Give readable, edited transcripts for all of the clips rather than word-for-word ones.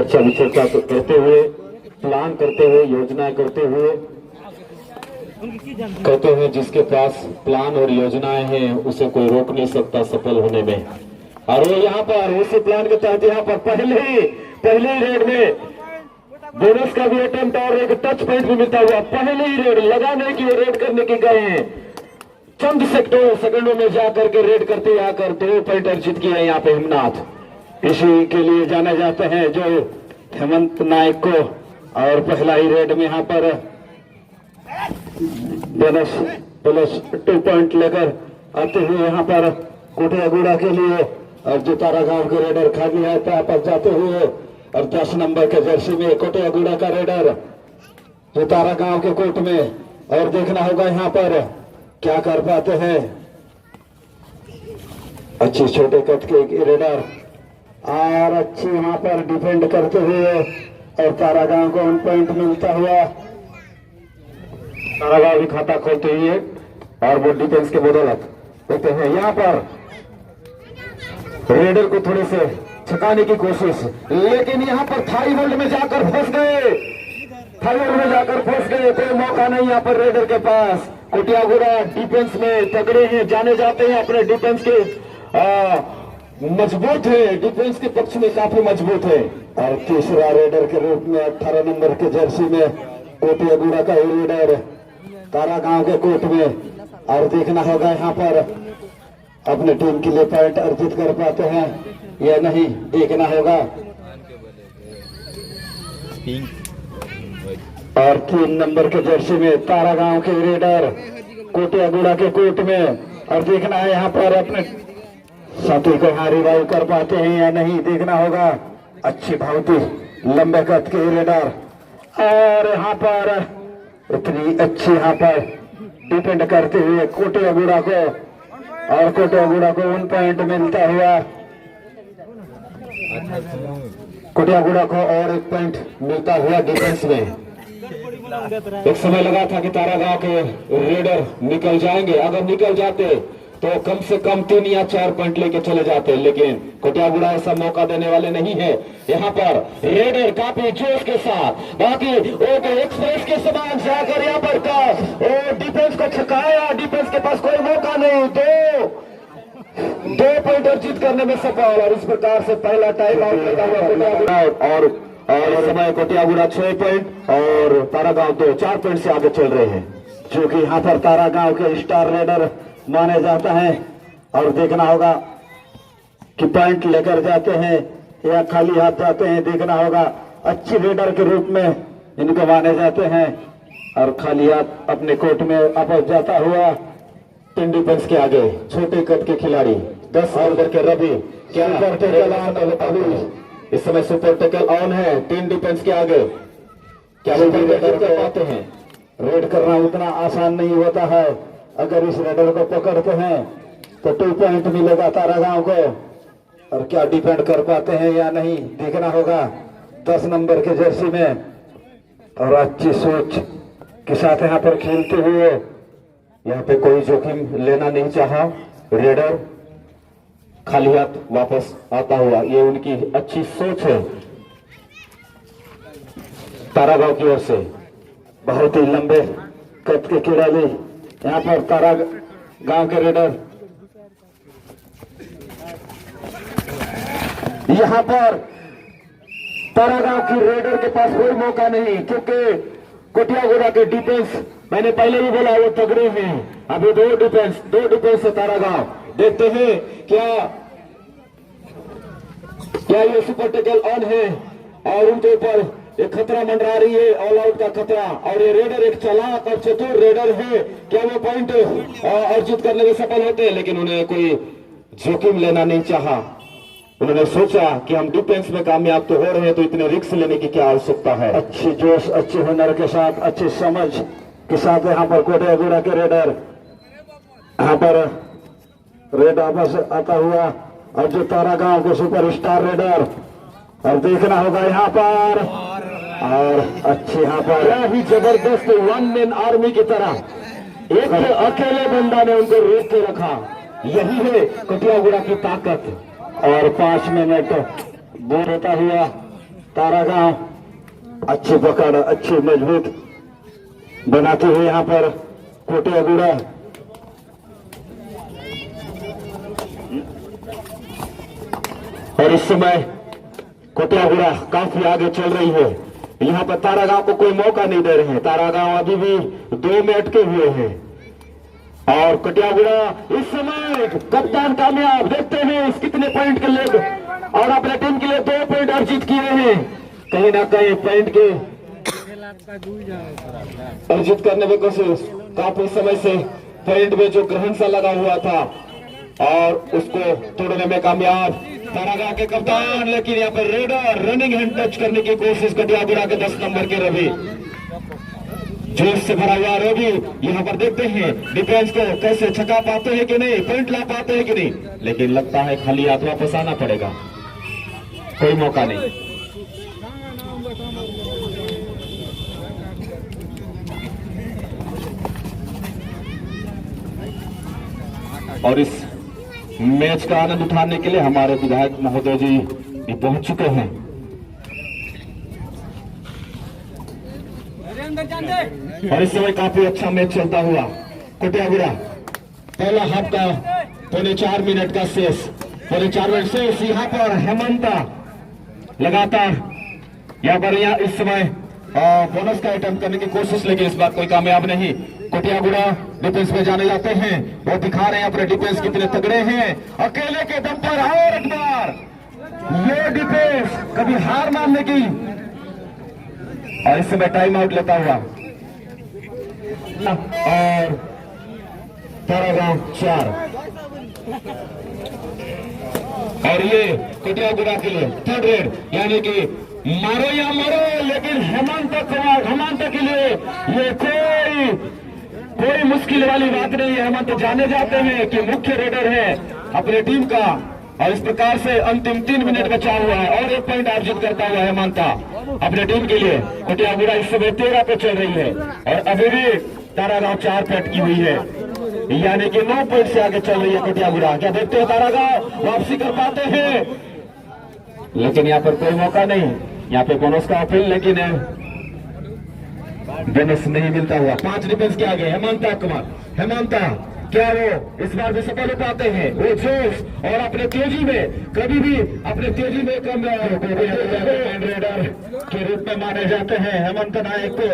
चर्चा विचर्चा करते हुए, प्लान करते हुए, योजना करते हुए कहते हैं जिसके पास प्लान और योजनाएं हैं उसे कोई रोक नहीं सकता सफल होने में। और वो यहाँ पर उसी प्लान के तहत यहाँ पर पहले ही रेड में बोनस का भी अटेम्प्ट और एक टच पॉइंट भी मिलता हुआ पहले ही रेड लगाने की रेड करने के गए हैं। चंद सेकंडों में जाकर के रेड करते आकर 2 पॉइंट अर्जित किए हैं यहाँ पे हिमनाथ। इसी के लिए जाने जाते हैं जो हेमंत नायक को। और पहला ही रेड में यहाँ पर बोनस प्लस 2 पॉइंट लेकर आते हुए यहाँ पर कोटियागुड़ा के लिए। और जो तारा गांव के रेडर खाली है पर जाते हुए और 10 नंबर के जर्सी में कोटियागुड़ा का रेडर जो तारा गांव के कोर्ट में। और देखना होगा यहाँ पर क्या कर पाते हैं। अच्छी छोटे कद के रेडर और अच्छी यहाँ पर डिफेंड करते हुए और तारा गांव को 1 पॉइंट मिलता हुआ। तारा गांव भी खाता खोलते हुए और वो डिफेंस के बदौलत देखते हैं यहाँ पर रेडर को थोड़े से छकाने की कोशिश, लेकिन यहाँ पर थाई होल्ड में जाकर फंस गए। थाई होल्ड में जाकर फंस गए, कोई मौका नहीं यहाँ पर रेडर के पास। कोटियागुड़ा डिफेंस में तगड़े हैं, जाने जाते हैं अपने डिफेंस के मजबूत है, डिफेंस के पक्ष में काफी मजबूत है। और तीसरा रेडर के रूप में 18 नंबर के जर्सी में कोटियागुड़ा का रेडर तारा गांव के कोर्ट में। और देखना होगा यहाँ पर अपने टीम के लिए पॉइंट अर्जित कर पाते हैं या नहीं, देखना होगा। और 3 नंबर के जर्सी में तारा गांव के रेडर कोटियागुड़ा के कोर्ट में। और देखना है यहाँ पर अपने साथी को यहाँ रिवाइव कर पाते हैं या नहीं, देखना होगा। अच्छी भावती लंबे कद के रेडर और यहाँ पर इतनी अच्छी यहाँ पर डिपेंड करते हुए कोटियागुड़ा को। और कोटियागुड़ा को 1 पॉइंट मिलता हुआ। कोटियागुड़ा को और 1 पॉइंट मिलता हुआ डिफेंस में। एक समय लगा था कि तारा गांव के रेडर निकल जाएंगे, अगर निकल जाते तो कम से कम 3 या 4 पॉइंट लेके चले जाते, लेकिन कोटियागुड़ा ऐसा मौका देने वाले नहीं है। यहाँ पर रेडर काफी जोश के साथ बाकी ओके एक्सप्रेस के समान जाकर यहाँ पर का डिफेंस को छकाया। डिफेंस के पास कोई मौका नहीं, 2 पॉइंट अर्जित करने में सफल। और इस प्रकार से पहला टाइम आउट लेता हुआ कोटियागुड़ा। और इस समय कोटियागुड़ा 6 पॉइंट और तारा गांव 4 पॉइंट से आगे चल रहे हैं, जो कि यहाँ पर तारा गांव के स्टार रेडर माने जाता है। और देखना होगा कि पॉइंट लेकर जाते हैं या खाली हाथ जाते हैं, देखना होगा। अच्छी रेडर के रूप में इनको माने जाते हैं। और खाली हाथ अपने कोर्ट में वापस जाता हुआ 3 डिफेंस के आगे छोटे कद के खिलाड़ी 10 ओवर के रवि क्या इस समय सुपर टैकल ऑन है। 3 डिफेंस के आगे क्या रेडर कर पाते हैं। रेड करना उतना आसान नहीं होता है, अगर इस रेडर को पकड़ते हैं तो 2 पॉइंट मिलेगा तारा गांव को। और क्या डिफेंड कर पाते हैं या नहीं, देखना होगा। 10 नंबर के जर्सी में और अच्छी सोच के साथ यहाँ पर खेलते हुए यहाँ पे कोई जोखिम लेना नहीं चाहा रेडर, खाली हाथ वापस आता हुआ, ये उनकी अच्छी सोच है तारा गांव की ओर से। बहुत ही लंबे कद के खिलाड़ी यहाँ पर तारा गांव के रेडर। यहाँ पर तारा गांव की रेडर के पास कोई मौका नहीं, क्योंकि कोटियागुड़ा के डिफेंस मैंने पहले भी बोला वो तगड़े हैं। अभी 2 डिफेंस है तारा गांव। देखते हैं क्या ये सुपर टैकल ऑन है और उनके ऊपर एक खतरा मंडरा रही है, ऑल आउट का खतरा। और ये रेडर एक चालाक और चतुर रेडर है, क्या वो पॉइंट अर्जित करने में सफल होते हैं, लेकिन उन्हें कोई जोखिम लेना नहीं चाहा। उन्होंने सोचा कि हम डिफेंस में कामयाब तो हो रहे हैं, तो इतने रिस्क लेने की क्या आवश्यकता है। अच्छी जोश, अच्छे हुनर के साथ, अच्छी समझ के साथ यहाँ पर कोटियागुड़ा के रेडर यहाँ पर रेड वापस आता हुआ। और जो तारा गांव के सुपरस्टार रेडर, और देखना होगा यहाँ पर। और अच्छी यहाँ पर ही जबरदस्त 1 मैन आर्मी की तरह एक अकेले बंदा ने उनको रोक के रखा। यही है कोटियागुड़ा की ताकत। और 5 मिनट बोर होता हुआ तारागांव अच्छी पकड़, अच्छी मजबूत बनाते हुए यहाँ पर कोटियागुड़ा और इस समय कोटियागुड़ा काफी आगे चल रही है। यहाँ पर तारागांव को कोई मौका नहीं दे रहे हैं। तारागांव अभी भी 2 में अटके हुए हैं और कोटियागुड़ा इस समय कप्तान कामयाब। देखते हैं इस कितने पॉइंट के लिए और अपने टीम के लिए 2 पॉइंट अर्जित किए हैं। कहीं ना कहीं पॉइंट के अर्जित करने में कोशिश, काफी समय से पॉइंट में जो ग्रहण सा लगा हुआ था और उसको तोड़ने में कामयाब तारागांव के कप्तान। लेकिन यहाँ पर रेडर रनिंग हैंड टच करने की कोशिश कोटियागुड़ा के 10 नंबर के रवि, जोश से भरा हुआ रवि। यहाँ पर देखते हैं डिफेंस को कैसे छका पाते हैं कि नहीं, पॉइंट ला पाते हैं कि नहीं, लेकिन लगता है खाली हाथ वापस आना पड़ेगा, कोई मौका नहीं। और इस मैच का आनंद उठाने के लिए हमारे विधायक महोदय जी भी पहुंच चुके हैं। और इस समय काफी अच्छा मैच चलता हुआ कोटियागुड़ा पहला हाफ का 4.25 मिनट का शेष, 4.25 मिनट शेष। यहाँ पर हेमंता लगातार यहाँ पर इस समय बोनस का अटेम्प्ट करने की कोशिश, लेकिन इस बार कोई कामयाब नहीं। कोटियागुड़ा डिफेंस में जाने जाते हैं, वो दिखा रहे हैं अपने डिफेंस कितने तगड़े हैं। अकेले के दम पर और एक बार ये डिफेंस कभी हार मानने की, और इस समय टाइम आउट लेता हुआ और तारागांव 4 और ये कोटियागुड़ा के लिए 3rd रेड, यानी कि मारो या मरो। लेकिन हेमंत के लिए ये कोई मुश्किल वाली बात नहीं है। हेमंत जाने जाते हैं कि मुख्य रेडर है अपने टीम का, और इस प्रकार से अंतिम 3 मिनट बचा हुआ है और 1 पॉइंट अर्जित करता हुआ हेमंता अपने टीम के लिए। कोटियागुड़ा इस समय 13 पे चल रही है और अभी भी तारागांव 4 पे अटकी हुई है, यानी कि 9 पॉइंट से आगे चल रही है कोटियागुड़ा। क्या देखते हैं तारागांव वापसी कर पाते हैं, लेकिन यहाँ पर कोई मौका नहीं। यहाँ पे बोनस का अपील, लेकिन बोनस नहीं मिलता हुआ। 5 डिफेंस के आगे हेमंता कुमार, हेमंता क्या वो इस बार भी सफल हो पाते हैं? वो जोश और अपने तेजी में कभी भी अपने तेजी में कम रेडर के रूप में माने जाते हैं हेमंत नायक को।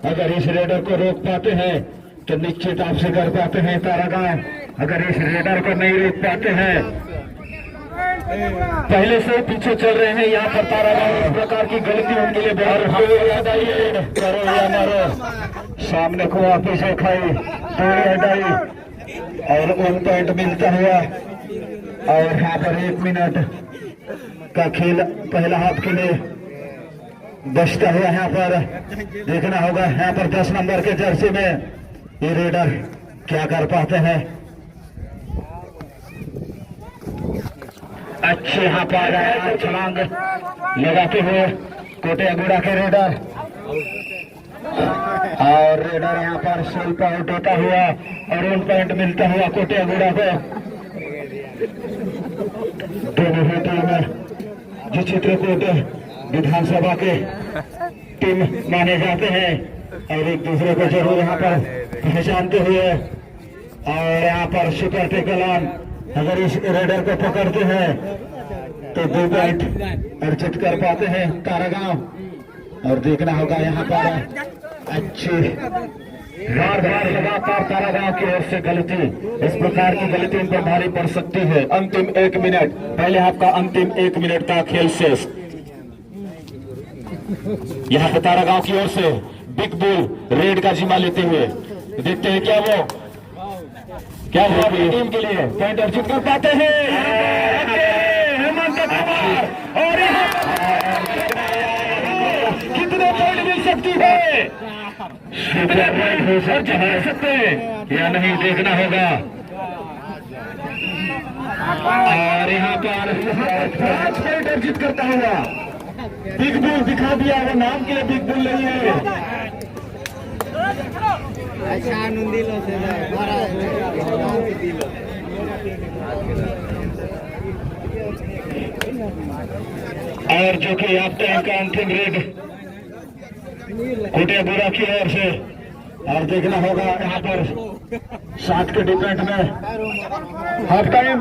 अगर इस रेडर को रोक पाते हैं तो निश्चित आपसे कर पाते हैं तारागांव। अगर इस रेडर को नहीं रोक पाते हैं, पहले से पीछे चल रहे हैं यहाँ पर तारागांव। इस प्रकार की गलती उनके लिए बहुत याद आई है। करो या मारो, सामने को वापिस खाई, दूरी हटाई और 1 पॉइंट मिलता हुआ। और यहाँ पर 1 मिनट का खेल पहला हाफ के लिए बचता हुआ यहाँ पर देखना होगा। यहाँ पर 10 नंबर के जर्सी में ये रेडर क्या कर पाते हैं। अच्छे यहाँ पर छलांग लगाते हुए कोटियागुड़ा के रेडर, और रेडर यहाँ पर सेल्फ आउट होता हुआ और 1 पॉइंट मिलता हुआ कोटियागुड़ा को। दोनों ही टीम जो चित्रकूट विधानसभा के टीम माने जाते हैं और एक दूसरे को जरूर यहाँ पर पहचानते हुए, और यहाँ पर सुपर टेकलान अगर इस रेडर को पकड़ते हैं तो 2 पॉइंट अर्जित कर पाते हैं तारागांव। और देखना होगा यहाँ पर अच्छी बार लगातार तारागांव की ओर से गलती, इस प्रकार की गलती इन पर भारी पड़ सकती है। अंतिम 1 मिनट, पहले हाफ का अंतिम 1 मिनट का खेल शेष। यहाँ पे तारागांव की ओर से बिग बुल रेड का जिम्मा लेते हुए देखते हैं क्या वो टीम के लिए पॉइंट अर्जित कर पाते हैं हेमंत कुमार। और कितने पॉइंट मिल सकती है, जा सकते हैं या नहीं देखना होगा। और यहाँ पर 5 पॉइंट अर्जित करता हुआ बिग बुल दिखा दिया। वो नाम के लिए बिग बुल नहीं है। और जो कि आप टाइम का अंतिम रेड कोटिया बुरा की ओर से। और देखना होगा यहाँ पर 7 के डिफेंट में हाफ टाइम।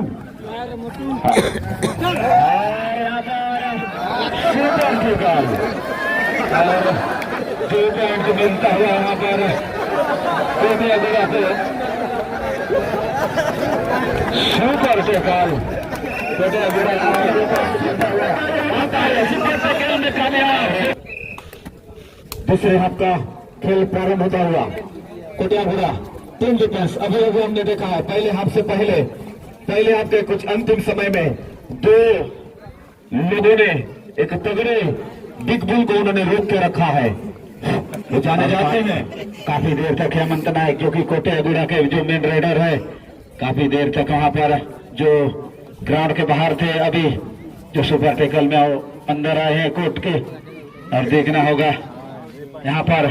यहाँ पर सुपर टिकल और 2 पॉइंट मिलता हुआ यहाँ पर कोटिया बुरा से सुपर टिकल कोटिया बुरा। दूसरे हाफ का खेल प्रारंभ होता हुआ कोटिया बुरा टीम डिफेंस। अभी हमने देखा है पहले हाफ से पहले हाफ के कुछ अंतिम समय में 2 लोगों ने एक तगड़े बिग बुल को उन्होंने रोक के रखा है। वो जाने जाते हैं काफी देर तक हेमंत नायक जो कि कोटिया बुरा के जो मेन रेडर है काफी देर तक वहां पर जो ग्राउंड के बाहर थे। अभी जो सुपर टेकल में अंदर आए हैं कोर्ट के। और देखना होगा यहाँ पर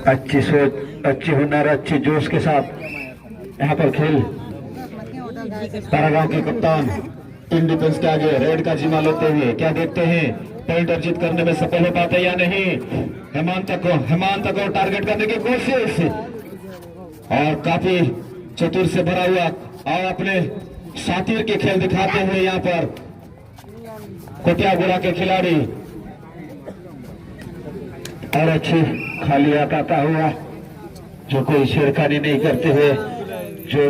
अच्छी सोच, अच्छी हुनर, अच्छी जोश के साथ यहाँ पर खेल। तारागांव के कप्तान टीम डिफेंस के आगे रेड का जिम्मा लेते हुए क्या देखते हैं पॉइंट अर्जित करने में सफल हो पाते या नहीं। हेमंत को टारगेट करने की कोशिश और काफी चतुर से भरा हुआ और अपने साथी के खेल दिखाते हुए यहाँ पर कोटिया बुरा के खिलाड़ी। और अच्छी खाली आता हुआ जो कोई शेरखानी नहीं करते हुए जो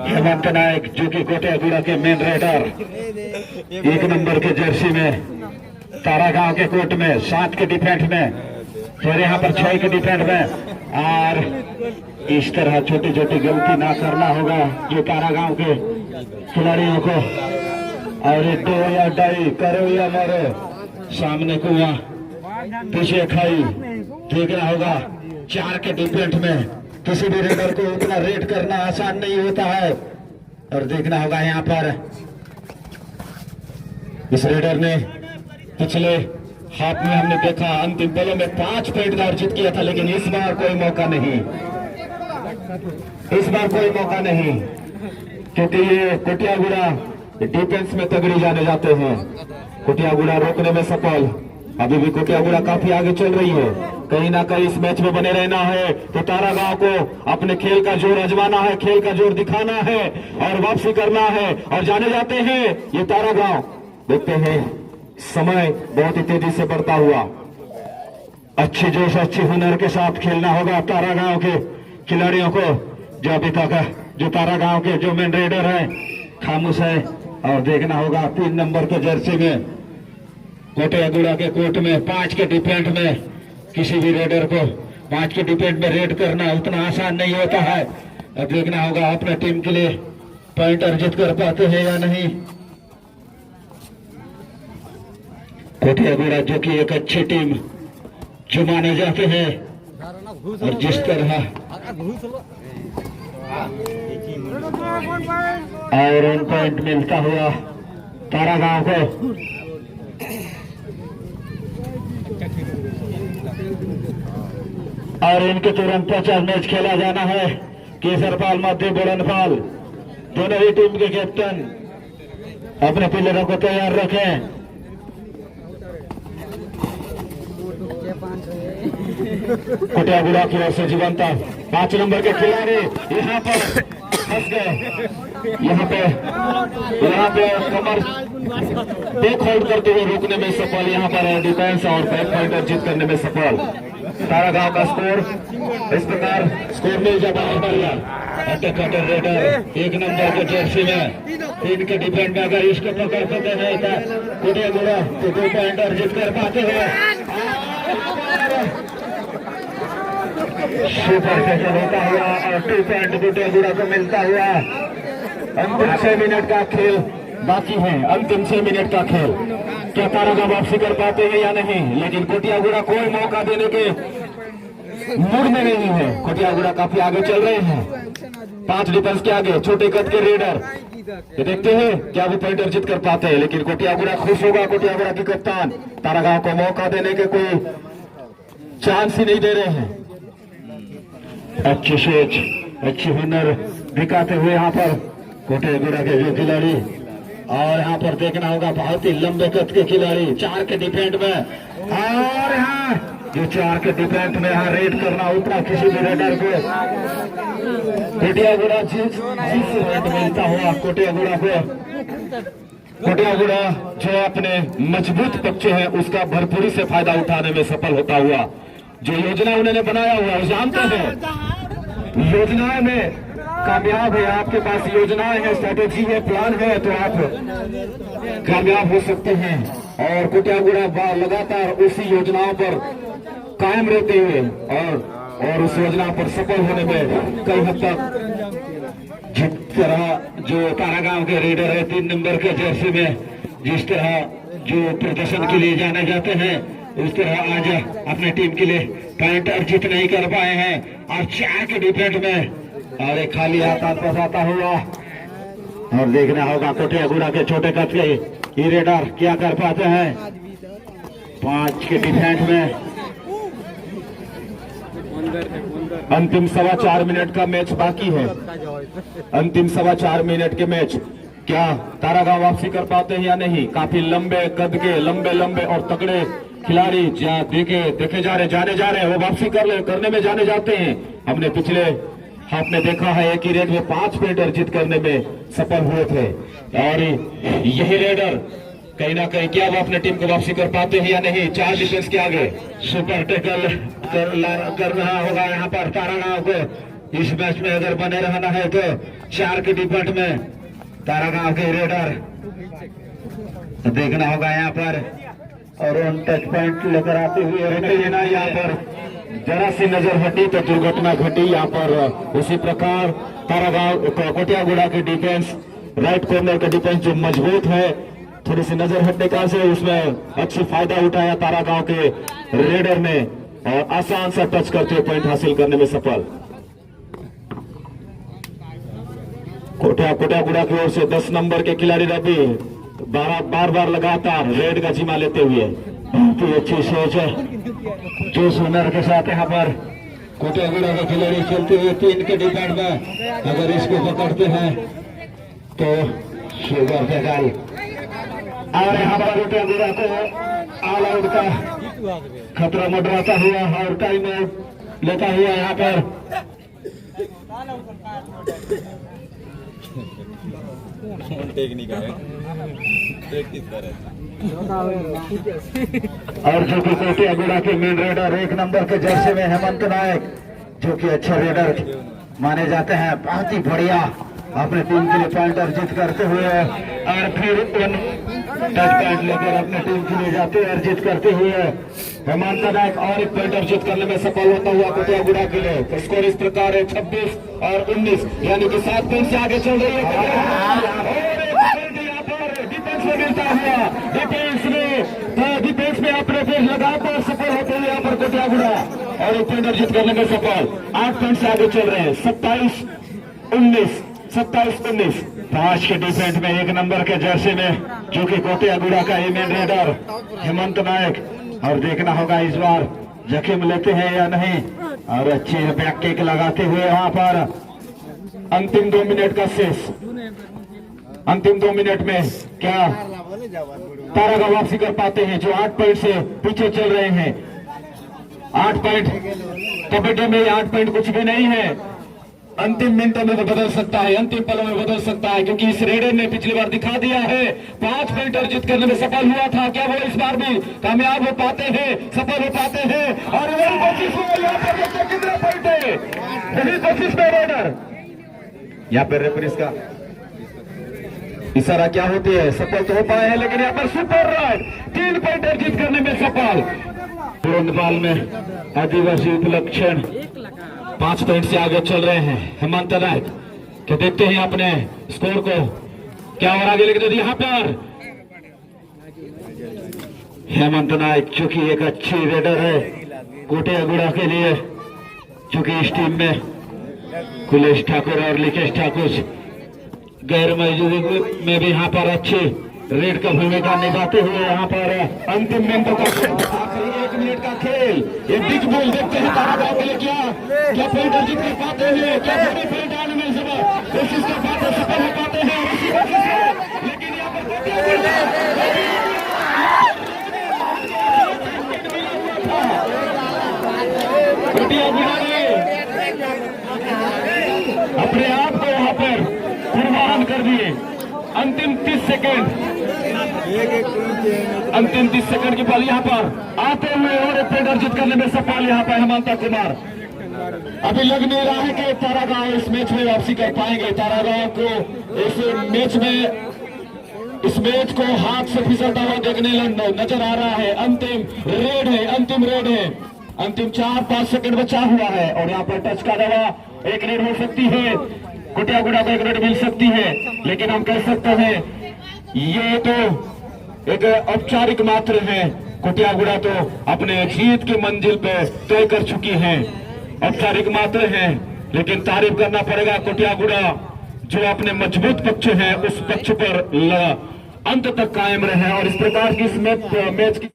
हेमंत नायक जो कि कोटिया बुरा के मेन रेडर 1 नंबर के जर्सी में तारागांव के कोर्ट में 7 के डिफेंस में फिर यहाँ पर 6 के डिफेंस में। और इस तरह छोटी छोटी गलती ना करना होगा जो तारागांव के खिलाड़ियों को। और 2 या डाई करो या मरो सामने कुआं पीछे खाई। देखना होगा 4 के डिफेंस में किसी भी रेडर को उतना रेड करना आसान नहीं होता है। और देखना होगा यहाँ पर इस रेडर ने पिछले हाफ में हमने देखा अंतिम पलों में 5 पॉइंट अर्जित किया था, लेकिन इस बार कोई मौका नहीं, क्योंकि ये कोटिया बुरा डिफेंस में तगड़ी जाने जाते हैं। कोटिया बुरा रोकने में सफल। अभी भी कोटिया बुरा काफी आगे चल रही है। कहीं ना कहीं इस मैच में बने रहना है तो तारागांव को अपने खेल का जोर आजमाना है, खेल का जोर दिखाना है और वापसी करना है। और जाने जाते हैं ये तारागांव। देखते हैं समय बहुत ही तेजी से बढ़ता हुआ। अच्छी जोश, अच्छी हुनर के साथ खेलना होगा तारागांव के खिलाड़ियों को। जो अभी तक जो तारागांव के जो मेन रेडर है खामोश है। और देखना होगा 3 नंबर के जर्सी में कोटिया बुरा के कोर्ट में 5 के डिफेंस में किसी भी रेडर को 5 के डिफेंस में रेड करना उतना आसान नहीं होता है। अब देखना होगा अपने टीम के लिए पॉइंट अर्जित कर पाते हैं या नहीं। कोटिया बुरा जो कि एक अच्छी टीम जो माने जाते हैं और जिस तरह और उन पॉइंट मिलता हुआ तारागांव को। और इनके तुरंत 50 मैच खेला जाना है। केसरपाल मध्य बुरनपाल दोनों ही टीम के कैप्टन अपने प्लेयरों को तैयार रखें। कोटिया बुरा की ओर से जीवंता 5 नंबर के खिलाड़ी यहाँ पर फंस गए। यहाँ पे कमर बैक होल्ड करते हुए रोकने में सफल। यहाँ पर डिफेंस और बैक पॉइंट अर्जित करने में सफल। तारागांव का स्कोर इस प्रकार स्कोर में जब कटर रेडर 1 नंबर के जर्सी में 3 के डिफेंस में अगर इसको पकड़ पाते हैं तो कोटिया बुरा तो 2 पॉइंट अर्जित कर पाते हैं। सुपर कैचर होता हुआ और 2 पॉइंट कोटिया बुरा को मिलता हुआ। अंतिम 6 मिनट का खेल बाकी है। अंतिम 6 मिनट का खेल क्या तारागांव वापसी कर पाते हैं या नहीं। लेकिन कोटिया बुरा कोई मौका देने के मूड में नहीं है। कोटिया बुरा काफी आगे चल रहे हैं। 5 डिफेंस के आगे छोटे कद के रेडर ये देखते हैं क्या वो पॉइंट अर्जित कर पाते हैं। लेकिन कोटिया बुरा खुश होगा। कोटिया बुरा की कप्तान तारागांव को मौका देने के कोई चांस ही नहीं दे रहे हैं। अच्छी सोच, अच्छी हुनर दिखाते हुए यहाँ पर कोटिया बुरा के जो खिलाड़ी और यहाँ पर देखना होगा बहुत ही लंबे कद के खिलाड़ी 4 के डिफेंड में, और यहाँ जो 4 के डिफेंड में यहाँ रेड करना उतना किसी भी रेडर को कोटियागुड़ा जिस रेड मिलता हुआ कोटियागुड़ा जो अपने मजबूत पक्ष है उसका भरपूरी से फायदा उठाने में सफल होता हुआ, जो योजना उन्होंने बनाया हुआ वो जानते हैं योजनाओं में कामयाब है। आपके पास योजनाएं हैं, स्ट्रेटेजी है, प्लान है, तो आप कामयाब हो सकते हैं। और कोटियागुड़ा लगातार उसी योजनाओं पर कायम रहते हुए और उस योजना पर सफल होने में कई हद तक जिस तरह जो तारागांव के रेडर है 3 नंबर के जर्सी में जिस तरह जो प्रदर्शन के लिए जाने जाते हैं उस तरह आज अपने टीम के लिए पॉइंट अर्जित नहीं कर पाए हैं, और 4 के डिफेंड में और एक खाली हाथ फंसाता हुआ। और देखना होगा कोटियागुड़ा के छोटे कद के ये रेडर क्या कर पाते हैं। 5 के डिफेंड में अंतिम 4.25 मिनट का मैच बाकी है। अंतिम 4.25 मिनट के मैच क्या तारागांव वापसी कर पाते हैं या नहीं। काफी लंबे कद के लंबे और तगड़े खिलाड़ी देखे जाने जा रहे हैं, वो वापसी करने में जाने जाते हैं। हमने पिछले आपने देखा है एक ही रेड में 5 पॉइंट अर्जित करने में सफल हुए थे, और यही रेडर कहीं ना कहीं क्या वो अपने टीम को वापसी कर पाते हैं या नहीं। 4 डिफेंस के आगे सुपर टैकल कर रहा होगा यहाँ पर तारागांव को। इस मैच में अगर बने रहना है तो 4 के डिफेंस में तारागांव के रेडर तो देखना होगा यहाँ पर, और उन टच पॉइंट लेकर आते हुए लेना यहाँ पर जरा सी नजर हटी तो दुर्घटना घटी यहाँ पर। उसी प्रकार तारागांव कोटियागुड़ा के डिफेंस राइट कॉर्नर का डिफेंस जो मजबूत है, थोड़ी सी नजर हटने का से उसमें अच्छी फायदा उठाया तारागांव के रेडर ने, और आसान सा टच करते हुए पॉइंट हासिल करने में सफल। कोटियागुड़ा की ओर से 10 नंबर के खिलाड़ी रवि बार लगातार रेड का जिम्मा लेते हुए बहुत ही अच्छी सोच है जो सुनर के साथ यहाँ पर कोटियागुड़ा के खिलाड़ी खेलते हुए 3 के डिफेंड में अगर इसको पकड़ते हैं तो शुगर के गाल, और यहाँ पर कोटियागुड़ा को ऑल आउट का खतरा मंडराता हुआ और टाइम आउट लेता हुआ यहाँ पर और जो कि कोटियागुड़ा के मेन रेडर 1 नंबर के जर्सी में हेमंत नायक जो कि अच्छे रेडर माने जाते हैं, बहुत ही बढ़िया अपने टीम के लिए पॉइंट अर्जित करते हुए और फिर उन टच पॉइंट लेकर अपने टीम के लिए जाते अर्जित करते हुए हेमंत नायक और एक पॉइंट अर्जित करने में सफल होता हुआ कोटियागुड़ा के लिए। तो स्कोर इस प्रकार है 26 और 19, यानी कि 7 पॉइंट से आगे चल रही है। डिफेंस में मिलता हुआ डिफेंस में अपने फिर लगातार सफल होते हुए यहाँ पर कोटियागुड़ा और एक पॉइंट अर्जित करने में सफल। 8 पॉइंट से आगे चल रहे हैं 27-19। 5 के डिफेंस में 1 नंबर के जर्सी में जो कि कोटियागुड़ा का मेन रेडर हेमंत नायक, और देखना होगा इस बार जख्म लेते हैं या नहीं, और अच्छी बैक किक लगाते हुए वहां पर अंतिम 2 मिनट का शेष। अंतिम 2 मिनट में क्या तारागांव वापसी कर पाते हैं जो 8 पॉइंट से पीछे चल रहे हैं। 8 पॉइंट कबड्डी में 8 पॉइंट कुछ भी नहीं है, अंतिम मिनटों में बदल सकता है, अंतिम पलों में बदल सकता है, क्योंकि इस रेडर ने पिछली बार दिखा दिया है 5 पॉइंट अर्जित करने में सफल हुआ था। क्या वो इस बार भी कामयाब हो पाते हैं, सफल हो पाते हैं? और वही कोशिश यहाँ पर कितना पॉइंट है, वही कोशिश में रेडर यहाँ पर रेफरीज का इशारा क्या होती है, सफल तो हो पाए हैं लेकिन यहाँ पर सुपर राइड 3 पॉइंट अर्जित करने में सफल। नेपाल में आदिवासी उपलक्षण 5 पॉइंट से आगे चल रहे हैं हेमंत नायक। तो देखते हैं अपने स्कोर को क्या और आगे लेके यहाँ पर हेमंत नायक जो कि एक अच्छी रेडर है कोटियागुड़ा के लिए, जो कि इस टीम में कुलेश ठाकुर और लिकेश ठाकुर गैर मौजूदगी में भी यहाँ पर अच्छी रेड का भूमिका निभाते हुए यहाँ पर अंतिम मिनटों का आखिरी 1 मिनट का खेल, ये बिग बॉल देखते हैं तारागांव के लिए क्या पॉइंट अर्जित कर पाते हैं, क्या बड़ी पॉइंट आने में कोशिश कर पाते सफल हो पाते हैं, लेकिन यहाँ पर कोटियागुड़ा ने अपने आप को यहाँ पर कुर्बान कर दिए। अंतिम 30 सेकंड की बॉल यहाँ पर आते हुए और एक पॉइंट अर्जित करने में सफल यहाँ पर हेमंत कुमार। अभी लग नहीं रहा है कि तारागांव इस मैच में वापसी कर पाएंगे। तारागांव को इस मैच को हाथ से फिसलता हुआ देखने नजर आ रहा है। अंतिम रेड है। अंतिम 4-5 सेकंड बचा हुआ है और यहाँ पर टच का दवा एक रेड हो सकती है। कोटियागुड़ा को एक रेड मिल सकती है, लेकिन हम कह सकते हैं ये तो एक औपचारिक मात्र है। कोटियागुड़ा तो अपने जीत की मंजिल पे तय कर चुकी है। औपचारिक मात्र है, लेकिन तारीफ करना पड़ेगा कोटियागुड़ा जो अपने मजबूत पक्ष है उस पक्ष पर अंत तक कायम रहे और इस प्रकार की इस मैच की